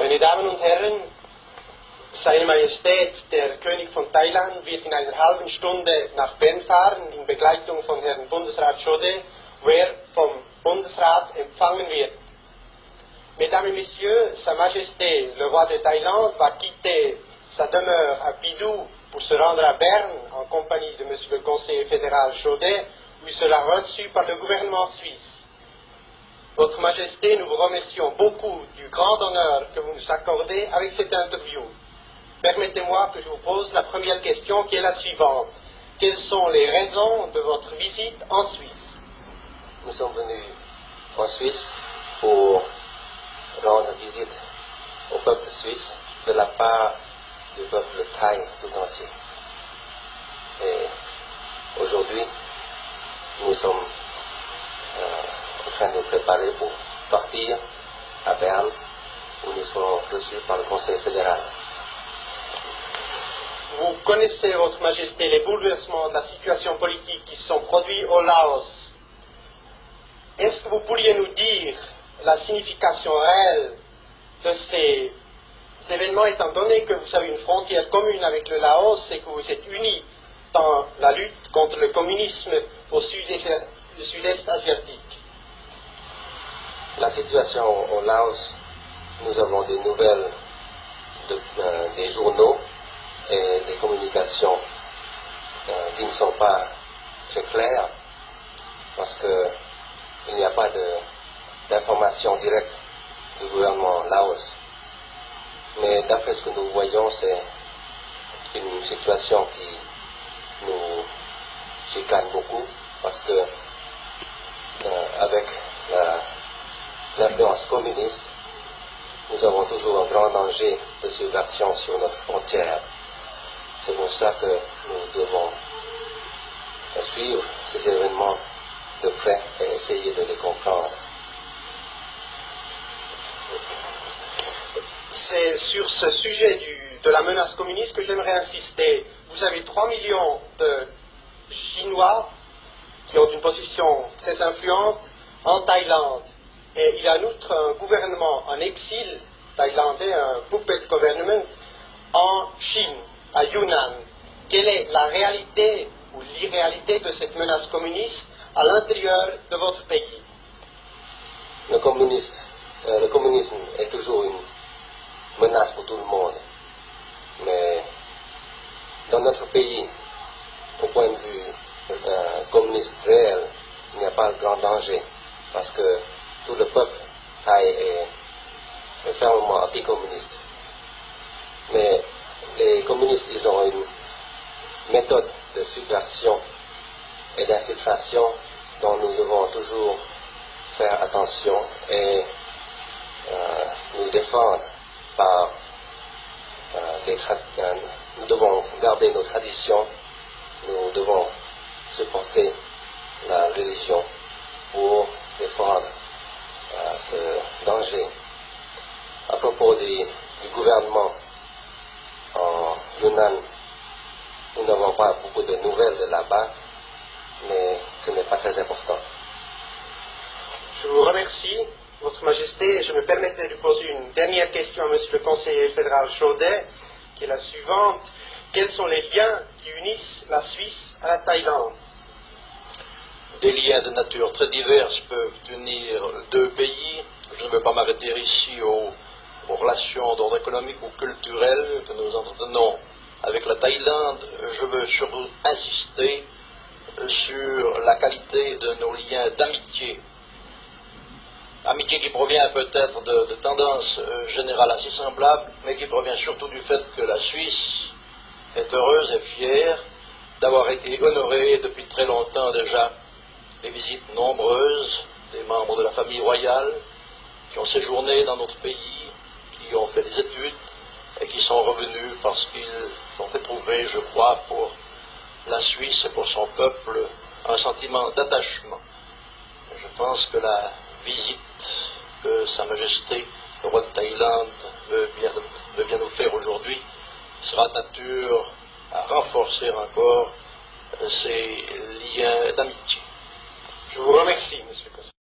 Meine Damen und Herren, Seine Majestät, der König von Thailand, wird in einer halben Stunde nach Bern fahren, in Begleitung von Herrn Bundesrat Chaudet, wo er vom Bundesrat empfangen wird. Mesdames et Messieurs, Sa Majesté, le roi de Thaïlande, va quitter sa demeure à Pidou pour se rendre à Berne en compagnie de Monsieur le conseiller fédéral Chaudet, où il sera reçu par le gouvernement suisse. Votre Majesté, nous vous remercions beaucoup du grand honneur que vous nous accordez avec cette interview. Permettez-moi que je vous pose la première question qui est la suivante. Quelles sont les raisons de votre visite en Suisse? Nous sommes venus en Suisse pour rendre visite au peuple suisse de la part du peuple thaï tout entier. Et aujourd'hui, nous sommes en train de nous préparer pour partir à Berne, où nous serons reçus par le Conseil fédéral. Vous connaissez, Votre Majesté, les bouleversements de la situation politique qui se sont produits au Laos. Est-ce que vous pourriez nous dire la signification réelle de ces événements, étant donné que vous avez une frontière commune avec le Laos et que vous êtes unis dans la lutte contre le communisme au sud-est asiatique? La situation au Laos, nous avons des nouvelles des journaux et des communications qui ne sont pas très claires parce qu'il n'y a pas d'information directe du gouvernement Laos. Mais d'après ce que nous voyons, c'est une situation qui nous chicane beaucoup parce que avec l'influence communiste, nous avons toujours un grand danger de subversion sur notre frontière. C'est pour ça que nous devons suivre ces événements de près et essayer de les comprendre. C'est sur ce sujet de la menace communiste que j'aimerais insister. Vous avez 3 millions de Chinois qui ont une position très influente en Thaïlande. Et il y a en outre un gouvernement en exil thaïlandais, un puppet government, en Chine, à Yunnan. Quelle est la réalité ou l'irréalité de cette menace communiste à l'intérieur de votre pays? Le communisme est toujours une menace pour tout le monde. Mais dans notre pays, au point de vue communiste réel, il n'y a pas de grand danger parce que tout le peuple thaï est fermement anticommuniste. Mais les communistes, ils ont une méthode de subversion et d'infiltration dont nous devons toujours faire attention et nous défendre par nous devons garder nos traditions, nous devons supporter la religion pour défendre ce danger. À propos du gouvernement en Yunnan, nous n'avons pas beaucoup de nouvelles de là-bas, mais ce n'est pas très important. Je vous remercie, Votre Majesté, et je me permettrai de poser une dernière question à Monsieur le conseiller fédéral Chaudet, qui est la suivante. Quels sont les liens qui unissent la Suisse à la Thaïlande? Des liens de nature très diverses peuvent unir deux pays. Je ne veux pas m'arrêter ici aux relations d'ordre économique ou culturel que nous entretenons avec la Thaïlande. Je veux surtout insister sur la qualité de nos liens d'amitié. Amitié qui provient peut-être de tendances générales assez semblables, mais qui provient surtout du fait que la Suisse est heureuse et fière d'avoir été honorée depuis très longtemps déjà des visites nombreuses des membres de la famille royale qui ont séjourné dans notre pays, qui ont fait des études et qui sont revenus parce qu'ils ont éprouvé, je crois, pour la Suisse et pour son peuple un sentiment d'attachement. Je pense que la visite que Sa Majesté, le roi de Thaïlande, veut bien nous faire aujourd'hui sera de nature à renforcer encore ces liens d'amitié. Je vous remercie, Monsieur le Conseiller.